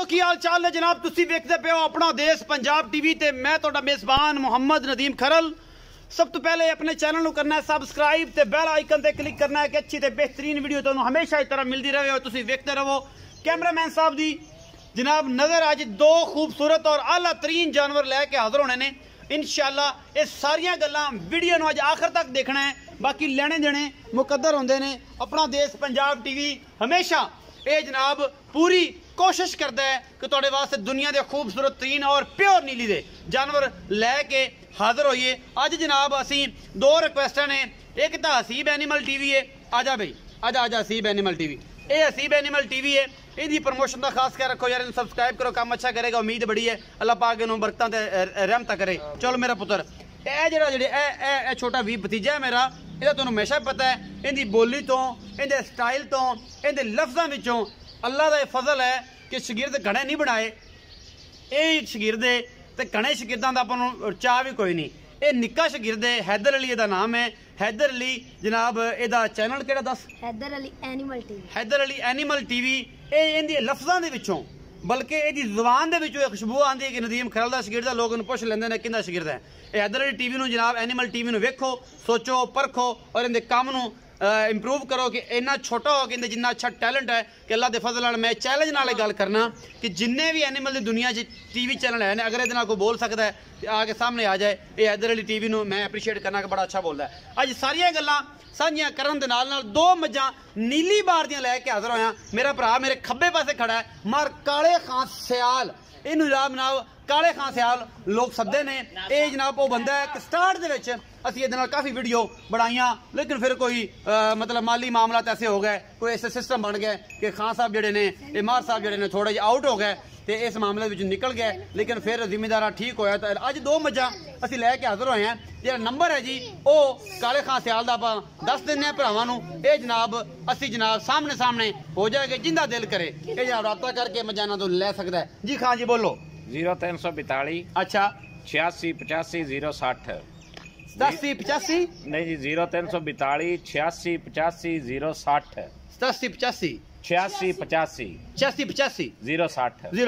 की हाल चाल है जनाब। तुसी वेखदे पे हो अपना देश पंजाब टीवी ते मैं तुहाडा मेज़बान मुहम्मद नदीम खरल। सब तो पहले अपने चैनल को करना है सबसक्राइब ते बेल आइकन ते क्लिक करना है कि अच्छी ते बेहतरीन वीडियो तुहानू हमेशा इस तरह मिलती रहे और तुसी वेखते रहो। कैमरामैन साहब दी जनाब नज़र अज दो खूबसूरत और आला तरीन जानवर लैके हाजिर होने ने। इंशाअल्लाह ये सारियां गल्लां वीडियो नू अज आखिर तक देखना है। बाकी लेने देने मुकद्दर होंदे ने। अपना देश पंजाब टीवी हमेशा ये जनाब पूरी कोशिश करता है कि तुहाडे वास्ते दुनिया के खूबसूरत तरीन और प्योर नीली दे जानवर लैके हाजिर होइए। अज जनाब असी दो रिक्वेस्टां ने। एक तो हसीब एनिमल टीवी है, आजा बई आजा आजा हसीब एनिमल टीवी। ये हसीब एनिमल टीवी है, इहदी प्रमोशन का खास ख्याल रखो यार। इन्हूं सबसक्राइब करो, काम अच्छा करेगा, उम्मीद बड़ी है। अल्लाह पाक इन्हूं बरकतां ते रहमतां करे। चलो मेरा पुत्र ए जिहड़ा ए छोटा वी भतीजा है मेरा, ਇਹਦਾ ਤੁਹਾਨੂੰ हमेशा पता है इहदी बोली तो इहदे स्टाइल तो इहदे लफ्ज़ों विचों अल्लाह का फजल है कि शगिरद घणे नहीं बनाए। ये शगिरद ते घणे शगिरदां दा आपां नूं चाह भी कोई नहीं। ये निक्का शगिरद है, हैदर अली इहदा नाम है। हैदर अली जनाब इहदा चैनल किहड़ा दस? Haider Ali animal TV. Haider Ali animal TV. ये इहदे लफ्ज़ां दे विचों बल्कि यदि जुबान के एक खुशबू आती है कि नदीम खरल का शगिरद है। लोग पुछ लेंगे ने किंदा शगिरद है। ये हैदर अली टीवी नूं जनाब एनिमल टीवी नूं वेखो, सोचो, परखो और इनके काम नूं इंप्रूव करो कि इन्ना छोटा हो कि जिन्ना अच्छा टैलेंट है कि अल्लाह के फजल नाल मैं चैलेंज नाल गल करना कि जिन्ने भी एनिमल की दुनिया टीवी चैनल है अगर ये कोई बोल सकता है आके सामने आ जाए। ये हैदर अली टीवी नूं मैं एप्रीशिएट करना कि बड़ा अच्छा बोलता है। अज सारिया गल्लां साझियां करन दे नाल दो मज्जां नीली बार दियां लैके हाजिर होया। मेरा भरा मेरे खब्बे पासे खड़ा है मार काले खां सियाल। इनू जनाब काले खां सियाल लोग सदे ने। ये जनाब वो बंदा है कि स्टार्ट दे विच असीं इहदे नाल काफ़ी वीडियो बनाइयां, लेकिन फिर कोई मतलब माली मामलात ऐसे हो गए, कोई ऐसे सिस्टम बन गए कि खां साहब जिहड़े ने ये मार साहब जिहड़े ने थोड़े जिहे आउट हो गए तो इस मामले में निकल गए। लेकिन फिर जिम्मेदारा ठीक होया तो अज दो मज्जां असीं लैके हाजिर होए हैं। जिहड़ा नंबर है जी वो काले खां सियाल दा आपां दस दिंदे हां भरावां नूं। ये जनाब असीं जनाब सामने सामने हो जाएगा, जिंदा दिल करे ये जनाब राबता करके मज्जां नां तो लै सकदा है। जी खां जी बोलो। 0342 अच्छा 86 85 060 87 85 नहीं जी 0342 86 85 060 87 85 86 85 86 85 060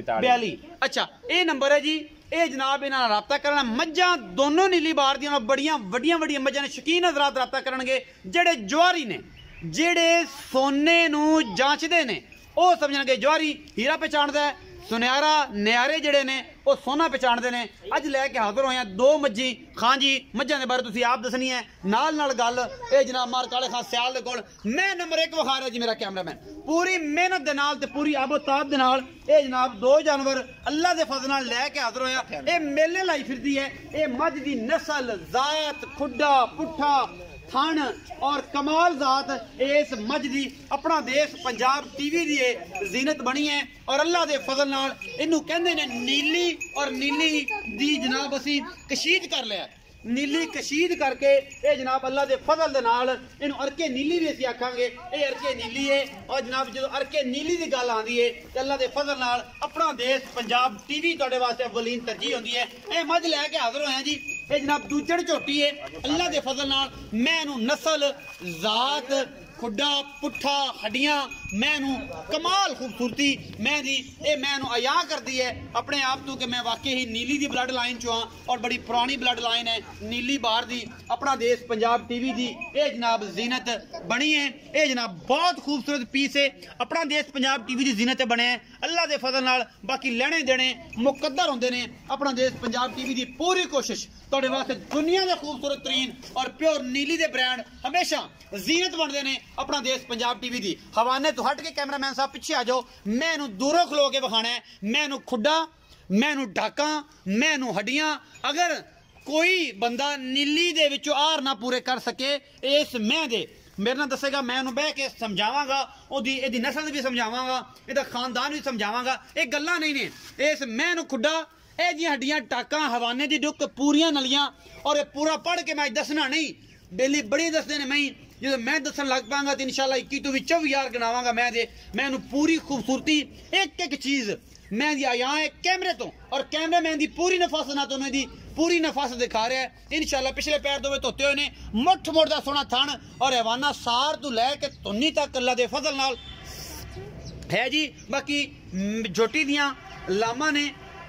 42। अच्छा ये नंबर है जी। ये जनाब इन्हां नाल राबता करना। मज्जां दोनों नीली बार दियां बड़ियां वड्डियां वड्डियां मज्जां ने। शकीन हज़रात राबता करनगे। जेड़े जवारी ने, जेड़े सोने नूं जांचदे ने, वो समझणगे जवारी हीरा पहचानदा है, सुनहरा न्यारे जेड़े ने वो सोना पहचानते हैं। अज लैके हाजिर होए दो मज्जी खां जी। मज्जां दे बारे तुसीं आप दसनी है नाल गल। ये जनाब मार काले खां सियाल दे कोल मैं नंबर 1 विखा रहा जी मेरा कैमरामैन। पूरी मेहनत दे नाल ते पूरी आबोताब दे नाल ये जनाब दो जानवर अल्लाह दे फजल नाल लैके हाजिर होया। ये मेले लाई फिरदी है। ये मझ दी नस्ल जात खुड्डा पुट्ठा थन और कमाल जात इस मझ दी अपना देश पंजाब टीवी दी जीनत बनी है। और अल्लाह दे फजल नाल इनू कहंदे ने नीली। और नीली दी जनाब असी कशीद कर लिया। नीली कशीद करके ये जनाब अल्लाह दे फजल दे नाल इनू अरके नीली भी असी आखांगे। ये अरके नीली है। और जनाब जो अरके नीली की गल आंदी है तो अल्लाह दे फजल नाल अपना देश पंजाब टीवी तुहाडे वास्ते अव्वलीन तरजीह होंदी है। ये मझ लैके हाजिर होए जी। ये जनाब दूजड़ झोटी है। अल्लाह के फजल नाल मैं इनू नस्ल जात खुड्डा पुट्ठा हड्डियां मैं इनू कमाल खूबसूरती मैं दी ये मैं इनू अया करती है अपने आप तो कि मैं वाकई ही नीली दी ब्लड लाइन चो हाँ और बड़ी पुरानी ब्लड लाइन है नीली बार दी अपना देश पंजाब टीवी दी ये जनाब जीनत बनी है। ये जनाब बहुत खूबसूरत पीस है अपना देश पंजाब टीवी दी जीनत बने हैं अल्लाह के फजल नाल। बाकी लेने देने मुकद्दर होंदे ने। अपना देश पंजाब टीवी की पूरी कोशिश तुहाडे वास्ते दुनिया के खूबसूरत तरीन और प्योर नीली दे ब्रांड हमेशा जीनत बनते हैं अपना देश पंजाब टीवी की। हवाने तो हट के कैमरामैन साहब पीछे आ जाओ। मैं इनू दूरों खलो के विखाना है। मैं इनू खुड्डा, मैं इनू ढाका, मैं इनू हड्डियां। अगर कोई बंदा नीली दे विचों आहार ना पूरे कर सके इस मैं दे मेरे नाल दसेगा, मैं उन्होंने बह के समझावांगा, ओदी नस्ल भी समझावांगा, इहदा खानदान भी समझावांगा। ये गल्लां नहीं ने। इस मैं नूं खुड्डा ये जी हड्डियां टाका हवाने दी डुक पूरियां नलियां और ये पूरा पढ़ के मैं दसना नहीं। डेली बड़ी दसदे ने। मैं मैं दसन लग पांगा तो इंशाल्लाह 21 तो 24 यार गिनावांगा। मैं पूरी खूबसूरती एक एक चीज़ मैं दी आया है कैमरे तो और कैमरे मैन दी पूरी नफासत ना तो दी पूरी नफासत दिखा रहा है। इंशाल्लाह पिछले पैर दोवे धोते हुए ने मुठ मुठ दा सोना थन और हैवाना सार तू लैके तुन्नी तक अल्लाह दे फजल नाल है जी। बाकी झोटी दियां लामा ने,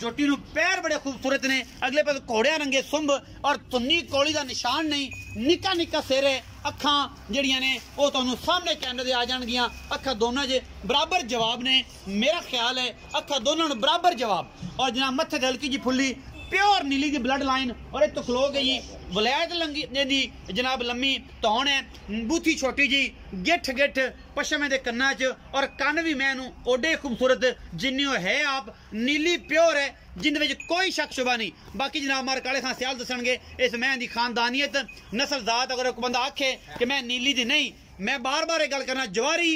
झोटी नूं पैर बड़े खूबसूरत ने, अगले पासे घोड़िया रंगे सुंभ और तुन्नी कोली का निशान नहीं, निक्का निक्का सिर है, अखां जड़ियां ने वो तुहानूं सामने कैमरे दे आ जाणगियां। अखां दोनों जे बराबर जवाब ने, मेरा ख्याल है अखां दोनों नूं बराबर जवाब। और जनाब मत्थे ते हल्की जी फुल्ली प्योर नीली दी ब्लड लाइन और इत्थों खलो गई वलैत लंगी दी जनाब लम्मी धौन है, बूथी छोटी जी, गिठ गिठ पशमे दे कन्ना च और कन्न भी मैनू ओडे खूबसूरत जिन्नी है आप, नीली प्योर है जिंदे विच कोई शक शुबा नहीं। बाकी जनाब मार काले खां सियाल दसणगे इस मैं दी खानदानियत नस्ल जात। अगर कोई बंदा आखे कि मैं नीली दी नहीं, मैं बार बार गल करना, जवारी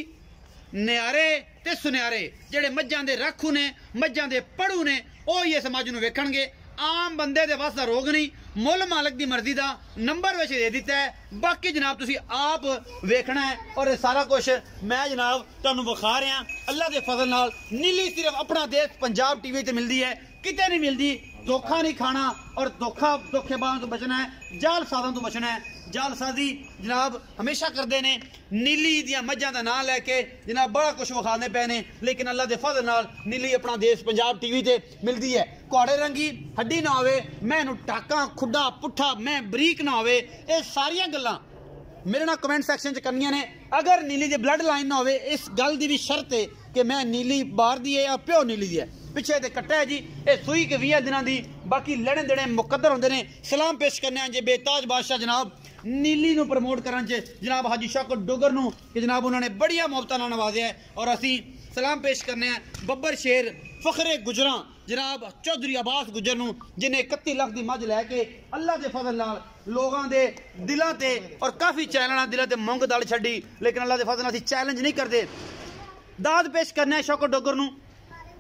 नियारे ते सुनियारे जेड़े मज्जां दे राखू ने, मज्जां दे पड़ू ने, ओ ये समाज नूं वेखणगे। आम बंदे दे वास दा रोग नहीं, मुल मालक दी मर्जी दा नंबर विच दे दिता है। बाकी जनाब तुसी आप वेखना है और सारा कुछ मैं जनाब तुहानूं विखा रहा। अल्लाह दे फजल नाल नीली सिर्फ अपना देश पंजाब टीवी ते मिलदी है, किते नहीं मिलदी। धोखा नहीं खाना और धोखेबाज़ तो बचना है, जालसाज़ां तो बचना है। जालसाजी जनाब हमेशा करते हैं, नीली दियां मज्जां दा नाम लैके जनाब बड़ा कुछ विखाने पे ने, लेकिन अल्लाह दे फजल नाल नीली अपना देश पंजाब टीवी ते मिलती है। घोड़े रंगी हड्डी ना होवे, मैनू टाका खुडा पुट्ठा मैं बरीक ना होवे, ये सारियां गल्लां मेरे नाल कमेंट सैक्शन च करनियां ने। अगर नीली दी ब्लड लाइन ना होवे, इस गल दी भी शर्त है कि मैं नीली बाहर दी है या प्योर नीली दी है। पिछे ते कट्टा है जी, ये सुई के 20 दिनों की, बाकी लेने देने मुकद्दर होंदे ने। सलाम पेश करने जे बेताज बादशाह जनाब नीली नूं प्रमोट करन च जनाब हाजी शौकत डोगर नूं कि जनाब उन्होंने बड़िया मुहब्बतां नाल नवाजिया है। और असी सलाम पेश करने बब्बर शेर फखरे गुजरां जनाब चौधरी अब्बास गुजर नूं, जिन्हें 31 लाख की मझ लैके अल्लाह के फजल नाल लोगों के दिलों ते और काफ़ी चैनलों दिलों ते मूंग दाल छड्डी, लेकिन अल्लाह के फजल नाल असीं चैलेंज नहीं करते। दाद पेश करने शौकत डोगर नूं,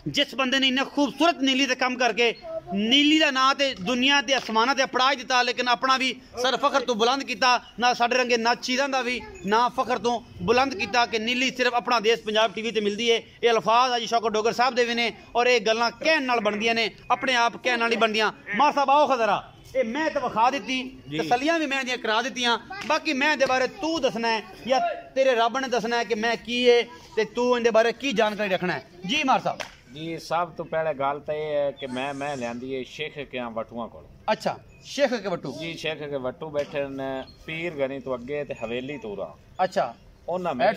जिस बंदे ने इन्ना खूबसूरत नीली से काम करके नीली का नाम तो दुनिया के आसमाना से अपना दिता, लेकिन अपना भी सर फखर तो बुलंद किया ना, साढ़े रंगे ना चीज़ों का भी ना फखर तो बुलंद किया कि नीली सिर्फ अपना देश पंजाब टीवी ते मिलती है। ये अल्फाज अजी शौकत डोगर साहब दे भी ने और ये गल्लां कहण नाल बनदियां ने, अपने आप कहण नाल नहीं बनदियां। मार साहब आओ खजरा, ये मैं तो विखा दी, तसलियां भी मैं दियां करा दित्तियां, बाकी मैं दे बारे तू दसना है या तेरे रब ने दसना है कि मैं की है ते तू इनके बारे की जानकारी रखना है। जी मार साहब जी, सब तो पहले गल तो यह है कि मैं लियांदी है शेख के वटुआ को। अच्छा, शेख के वटू जी, शेख के वटू बैठे ने पीर गनी तो अगे ते हवेली तो रा। अच्छा, हैड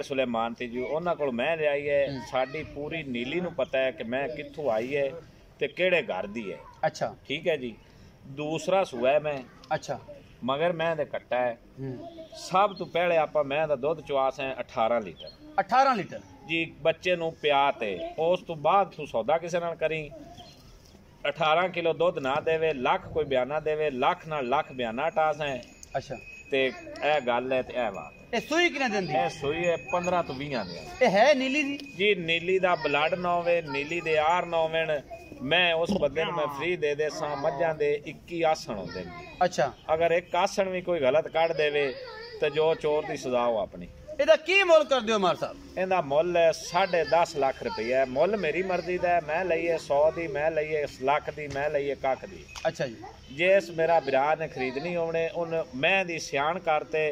सुलेमान थी जी, उन्हां कोल मैं लियाई है। साडी पूरी नीली नूं पता है कि मैं कित्थों आई है ते केड़े घर दी है। अच्छा, ठीक है जी। दूसरा सूआ है मैं। अच्छा, मगर मैं दे कट्टा है। सब तो पहले आपां मैं दा दुध चवास है 18 लीटर। 18 लीटर जी, बच्चे नूं पिया ते उस तो बाद तू सौदा किसे नाल करी। 18 किलो दुध ना देवे, लाख कोई बयाना देवे, लाख नाल लाख बयाना टास है। अच्छा, ते ए गल है ते ए बात। ए सुई किने देंदी? ए सुई है 15 तो 20 दी। ए है नीली दी जी, नीली दा ब्लड ना होवे, नीली दे आर ना होवन, मैं उस बंदे नूं मैं फ्री दे दे सा। मज्जां दे 21 आसण होंदे ने। अच्छा, अगर एक आसण भी कोई गलत कढ देवे ते जो चोर दी सजा हो अपनी। ਇਹਦਾ ਕੀ ਮੁੱਲ ਕਰਦੇ ਹੋ ਮਾਰ ਸਾਹਿਬ? ਇਹਦਾ ਮੁੱਲ 10.5 ਲੱਖ ਰੁਪਏ। ਮੁੱਲ ਮੇਰੀ ਮਰਜ਼ੀ ਦਾ, ਮੈਂ ਲਈਏ 100 ਦੀ, ਮੈਂ ਲਈਏ ਲੱਖ ਦੀ, ਮੈਂ ਲਈਏ ਕੱਖ ਦੀ। ਅੱਛਾ ਜੀ, ਜਿਸ ਮੇਰਾ ਭਰਾ ਨੇ ਖਰੀਦਣੀ ਹੋਣੇ ਉਹਨ ਮੈਂ ਦੀ ਸਿਆਣ ਕਰਤੇ,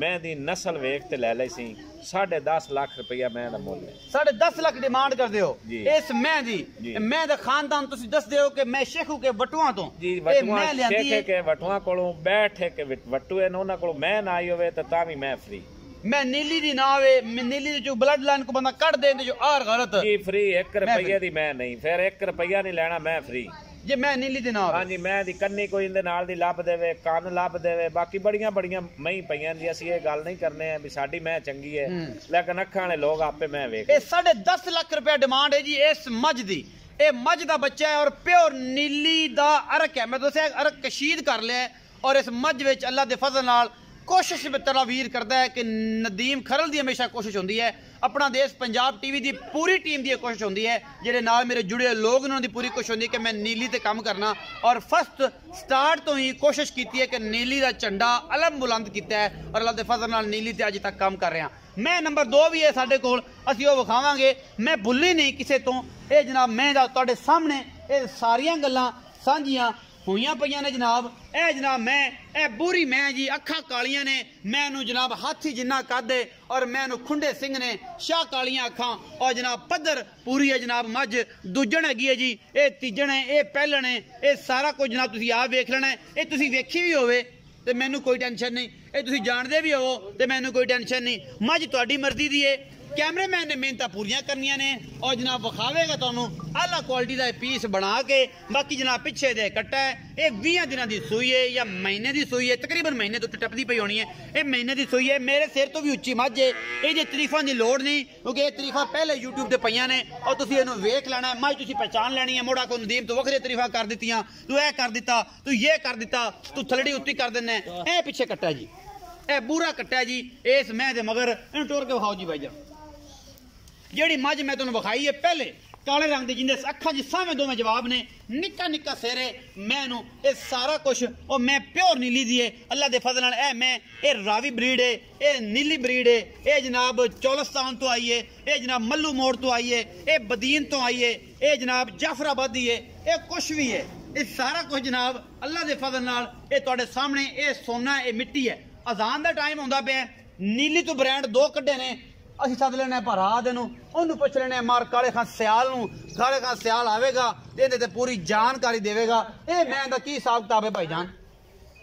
मैं दी नस्ल वेख ते ले ली सी। 10.5 लाख रुपया मैं दा मुल है। 10.5 लाख डिमांड कर दे हो इस मैं दी। मैं दा खानदान तुसी दस दे हो कि मैं शेखू के वटुआ तो जी, वटुआ शेख के वटुआ कोलों बैठे के वटू है उन्हां कोलों मैं ना आई होवे ते तां भी मैं फ्री। मैं नीली दी ना आवे, नीली दी जो ब्लड लाइन को बंदा कट दे जो आर गलत जी फ्री। 1 रुपया दी मैं नहीं, फिर 1 रुपया नहीं लेना, मैं फ्री जे मैं नीली दी ना। हाँ जी, मैं दी कन्नी कोई इंदे नाल दी लभ देवे, कान लभ देवे, बाकी बड़ियां बड़ियां मई पईयां दी। असीं ये गल नहीं करने हैं भी साडी मैं चंगी है, लेकिन अखां वाले लोग आपे मैं वेख। ये 10.5 लाख रुपया डिमांड है जी इस मझ दी। ये मझ दा बच्चा है और प्योर नीली दा अरक है। मैं दस्सिया अरक कशीद कर लिया और इस मझ विच अल्लाह दे फजल नाल कोशिश तरावीर करता है कि नदीम खरल की हमेशा कोशिश होती है, अपना देश पंजाब टीवी की पूरी टीम की कोशिश होती है, जेडे नाल मेरे जुड़े लोग उन्होंने पूरी कोशिश होती है कि मैं नीली ते काम करना। और फर्स्ट स्टार्ट तो ही कोशिश की है कि नीली का झंडा अलम बुलंद किया है और अल्लाह के फजल नाल नीली ते अज तक काम कर रहा। मैं नंबर 2 भी है साढ़े कोल, असीं ओह विखावांगे। मैं भुल्ली नहीं किसी तो, ये जनाब मैं तुहाडे सामने ये सारियां गल्लां सांझियां ਹੋਈਆਂ ਪਈਆਂ ਨੇ ਜਨਾਬ। ਇਹ ਜਨਾਬ ਮੈਂ ਇਹ ਬੂਰੀ ਮੈਂ ਜੀ ਅੱਖਾਂ ਕਾਲੀਆਂ ਨੇ, ਮੈਨੂੰ ਜਨਾਬ ਹਾਥੀ ਜਿੰਨਾ ਕੱਦ ਹੈ ਔਰ ਮੈਨੂੰ ਖੁੰਡੇ ਸਿੰਘ ਨੇ ਸ਼ਾਹ ਕਾਲੀਆਂ ਅੱਖਾਂ ਔਰ ਜਨਾਬ ਪੱਧਰ ਪੂਰੀ ਹੈ ਜਨਾਬ। ਮੱਝ ਦੂਜਣ ਹੈਗੀ ਹੈ ਜੀ, ਇਹ ਤੀਜਣ ਹੈ, ਇਹ ਪਹਿਲਣ ਹੈ, ਇਹ ਸਾਰਾ ਕੁਝ ਜਨਾਬ ਤੁਸੀਂ ਆਪ ਵੇਖ ਲੈਣਾ। ਇਹ ਤੁਸੀਂ ਵੇਖੀ ਵੀ ਹੋਵੇ ਤੇ ਮੈਨੂੰ ਕੋਈ ਟੈਨਸ਼ਨ ਨਹੀਂ, ਇਹ ਤੁਸੀਂ ਜਾਣਦੇ ਵੀ ਹੋਵੋ ਤੇ ਮੈਨੂੰ ਕੋਈ ਟੈਨਸ਼ਨ ਨਹੀਂ। ਮੱਝ ਤੁਹਾਡੀ ਮਰਜ਼ੀ ਦੀ ਹੈ। कैमरेमैन ने मेहनत पूरियां करनियां ने और जनाब विखावेगा तुहानू आला क्वालिटी का पीस बना के। बाकी जनाब पिछे दे कट्टा है, ये 20 दिनों की सूई है या महीने की सूई है, तकरीबन महीने तो टपदी पई होनी है। ये महीने की सूई है, मेरे सिर तो भी उच्ची मझ है। ये तरीफा की लोड़ नहीं क्योंकि ये तरीफा पहले यूट्यूब से पईयां ने और तुसीं इहनूं वेख लेना है। मझ तुसीं पहचान लैनी है। मोड़ा को नदीम तो वखरे तरीफा कर दित्तियां, तू ऐ कर दिता, तू ये कर दिता, तू थलड़ी उत्ती कर दिन्ना। ए पिछे कट्टा जी, ए बूरा कट्टा जी। इस मैं दे मगर इहनूं टोर के विखाओ जी भाई जान। ਜਿਹੜੀ ਮੱਝ ਮੈਂ ਤੁਹਾਨੂੰ ਵਿਖਾਈ ਹੈ ਪਹਿਲੇ ਕਾਲੇ ਰੰਗ ਦੀ, ਜਿੰਦੇ ਅੱਖਾਂ ਜੀ ਸਾਹਵੇਂ ਦੋਵੇਂ ਜਵਾਬ ਨੇ, ਨਿੱਕਾ ਨਿੱਕਾ ਸਿਰ ਹੈ। ਮੈਨੂੰ ਇਹ ਸਾਰਾ ਕੁਝ ਉਹ ਮੈਂ ਪਿਓਰ ਨੀਲੀ ਦੀ ਹੈ ਅੱਲਾ ਦੇ ਫਜ਼ਲ ਨਾਲ। ਇਹ ਰਾਵੀ ਬਰੀਡ ਹੈ, ਇਹ ਨੀਲੀ ਬਰੀਡ ਹੈ। ਇਹ ਜਨਾਬ ਚੌਲਸਤਾਨ ਤੋਂ ਆਈ ਹੈ, ਇਹ ਜਨਾਬ ਮੱਲੂ ਮੋੜ ਤੋਂ ਆਈ ਹੈ, ਇਹ ਬਦੀਨ ਤੋਂ ਆਈ ਹੈ, ਇਹ ਜਨਾਬ ਜਾਫਰਾਬਾਦ ਦੀ ਹੈ। ਇਹ ਕੁਛ ਵੀ ਹੈ, ਇਹ ਸਾਰਾ ਕੁਝ ਜਨਾਬ ਅੱਲਾ ਦੇ ਫਜ਼ਲ ਨਾਲ ਇਹ ਤੁਹਾਡੇ ਸਾਹਮਣੇ। ਇਹ ਸੋਨਾ, ਇਹ ਮਿੱਟੀ ਹੈ। ਅਜ਼ਾਨ ਦਾ ਟਾਈਮ ਹੁੰਦਾ ਪਿਆ। ਨੀਲੀ ਤੋਂ ਬ੍ਰਾਂਡ 2 ਕੱਢੇ ਨੇ, ਅਸੀਂ ਸੱਦ ਲੈਣਾ ਭਰਾ ਦੇ ਨੂੰ, ਉਹਨੂੰ ਪੁੱਛ ਲੈਣਾ ਮਾਰ ਕਾਲੇ ਖਾਨ ਸਿਆਲ ਨੂੰ। ਕਾਲੇ ਖਾਨ ਸਿਆਲ ਆਵੇਗਾ ਇਹਦੇ ਤੇ ਪੂਰੀ ਜਾਣਕਾਰੀ ਦੇਵੇਗਾ। ਇਹ ਮੈਂ ਦਾ ਕੀ ਹਿਸਾਬ ਕਿਤਾਬ ਹੈ ਭਾਈ ਜਾਨ?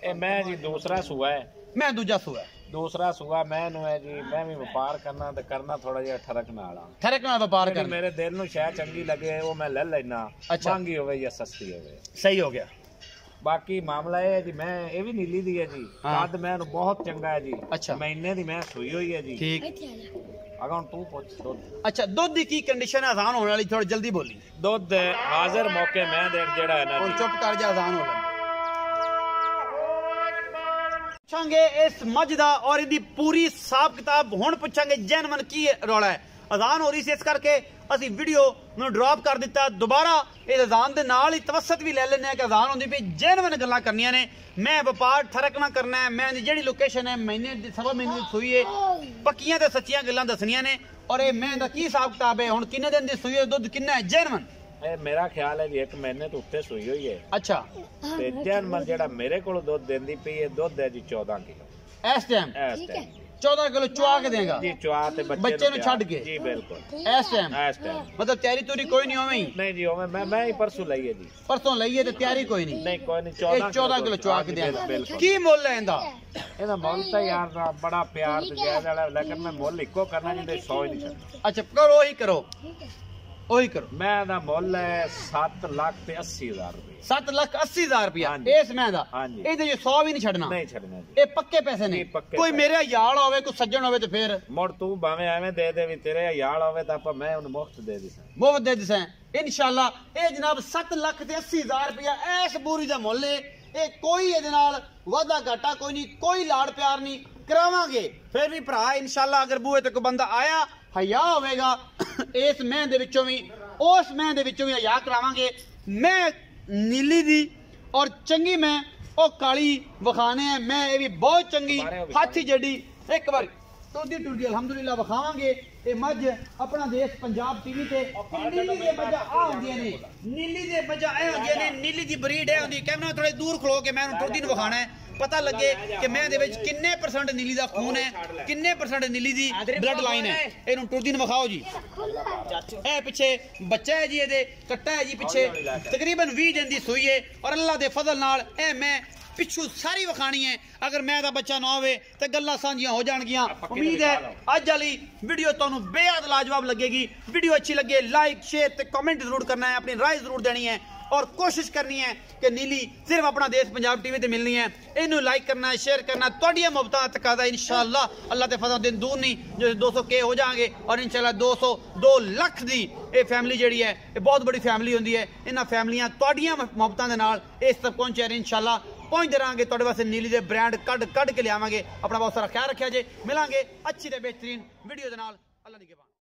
ਇਹ ਮੈਂ ਜੀ ਦੂਸਰਾ ਸੂਆ ਹੈ, ਮੈਂ ਦੂਜਾ ਸੂਆ। दूसरा सुआ मैं है जी। मैं भी व्यापार करना तो करना थोड़ा जिहा ठरक नाल, ठरक नाल व्यापार करना। मेरे दिल नूं शै चंगी लगे वो मैं ले लेना, महंगी होवे या सस्ती होवे। सही हो गया। बाकी मामला है जी, मैं ये भी नीली दी है जी। कद मैं बहुत चंगा है जी। अच्छा, महीने दी मैं सूई हुई है जी। ठीक। अगर हुण तू पुछ दुध। अच्छा, दुध दी की कंडीशन है? आसान होने वाली, थोड़ी जल्दी बोली। दुध हाजिर मौके मैं दे जेड़ा है ना। चुप कर जा, आसान हो लगे। पुछांगे इस मझ दा और इहदी पूरी हिसाब किताब हुण पुछांगे जैनवन की रौला है। अजान हो रही से इस करके असी वीडियो नूं ड्रॉप कर दिता। दोबारा इस अजान दे नाल ही तवसत भी ले लेने कि अजान होंदी पई, जैनवन गल्लां करनियां ने। मैं व्यापार ठरक ना करना है। मैं जिहड़ी लोकेशन है महीने सवा महीने दी सूई है, पक्कियां ते सच्चियां गल्लां दसनियां ने। और ये मैं दा की हिसाब किताब है, हुण किन्ने दिन दी सूई है, दुध किन्ना है जैनवन? मेरा ख्याल है जी 1 महीने तो उत्ते सूई हुई है। अच्छा, ते जैनवन जेड़ा मेरे कोल दुध देंदी पई है, दुध है जी 14 किलो इस टाइम। 14 किलो चुआ के देगा जी? चुआ ते बच्चे नु छड़ के जी, बिल्कुल इस टाइम। मतलब तैयारी तुरी कोई नहीं होवे? नहीं जी, होवे मैं ही परसों लई है जी। परसों लई है ते तैयारी कोई नहीं? नहीं कोई नहीं। 14 किलो चुआ के देगा। की मुੱਲ है इंदा? ਇਹਦਾ ਮੁੱਲ ਤਾਂ ਯਾਰ ਬੜਾ ਪਿਆਰ ਤੇ ਜਾਇਜ਼ ਵਾਲਾ, ਲੇਕਿन मैं ਮੁੱਲ ਇੱਕੋ ਕਰਨਾ ਜਿੰਦੇ 100 ਹੀ ਨਹੀਂ ਛੱਡਣਾ। अच्छा करो, वही करो, वही करो। मैं दा मुੱਲ है 7,80,000 रुपए। 7,80,000 रुपया इस मैं दा। ये जो 100 भी नहीं छड़ना, नहीं छड़ना जी। ये पक्के पैसे ने। कोई मेरे यार होवे, कोई सज्जन होवे तो फिर मुड़ तू भाਵੇਂ ਐਵੇਂ ਦੇ ਦੇ ਵੀ ਤੇਰੇ यार होवे ਤਾਂ ਆਪਾਂ मैं ਉਹਨੂੰ ਮੁਫਤ ਦੇ ਦਿਸਾਂ। ਮੁਫਤ ਦੇ ਦਿਸਾਂ इंशाल्लाह। ये जनाब 7,80,000 रुपया इस बूरी दा मुੱਲ है। ये कोई ਇਹਦੇ ਨਾਲ ਵਾਦਾ ਘਾਟਾ ਕੋਈ ਨਹੀਂ, कोई लाड़ प्यार नहीं करावांगे। फिर भी भरा इंशाल्लाह अगर बूहे ते कोई बंदा आया हया होवेगा इस मैं दे विचों भी, उस मैं दे विचों भी हया करावांगे। मैं नीली दी और चंगी मैं ओ काली वखाने है। मैं ये भी बहुत चंगी हाथी जड़ी एक बार टुरदी अलहमदुलिल्लाह वखावांगे। ये मझ अपना देश पंजाब टीवी ते नीली दे मझा आ होंदियां ने, नीली दे मझा ए होंदियां ने, नीली दी ब्रीड है होंदी। कैमरा थोड़े दूर खलो के मैं टुरदी नु वखाना है, पता लगे कि मैं दे विच किन्ने % नीली दा खून है, किन्ने % नीली दी ब्लड लाइन है। इहनूं टुरदी नु वखाओ जी। ए पिछे बच्चा है जी, ये कट्टा है जी पिछे, तकरीबन 20 दिन दी सूई है और अल्लाह दे फजल नाल ए मैं पिछू सारी वखानी है। अगर मैं दा बच्चा ना होवे ते गल्लां सांझियां हो जाणगियां। उम्मीद है अज वाली वीडियो तुहानू बेहद लाजवाब लगेगी। वीडियो अच्छी लगे लाइक शेयर ते कमेंट जरूर करना है, अपनी राय जरूर देनी है और कोशिश करनी है कि नीली सिर्फ अपना देश पंजाब टीवी ते मिलनी है। इनू लाइक करना है, शेयर करना, तुहाडियां मुहब्बतां दा तकादा इंशाअल्लाह अल्लाह दे फजल दिन दूर नहीं जो 200 के हो जाएंगे और इंशाअल्लाह 2 लाख दी ये फैमिली जिहड़ी है ये बहुत बड़ी फैमिली होंदी है। इन्हां फैमिलियां तुहाडियां मुहब्बतां दे नाल इस तक पहुंचे इंशाअल्लाह पहुंचते रहेंगे। तुहाडे वास्ते नीली दे ब्रांड कढ के लियावांगे। अपना बहुत सारा ख्याल रखिया जे। मिलांगे अच्छी ते बेहतरीन वीडियो दे नाल। अल्लाह दी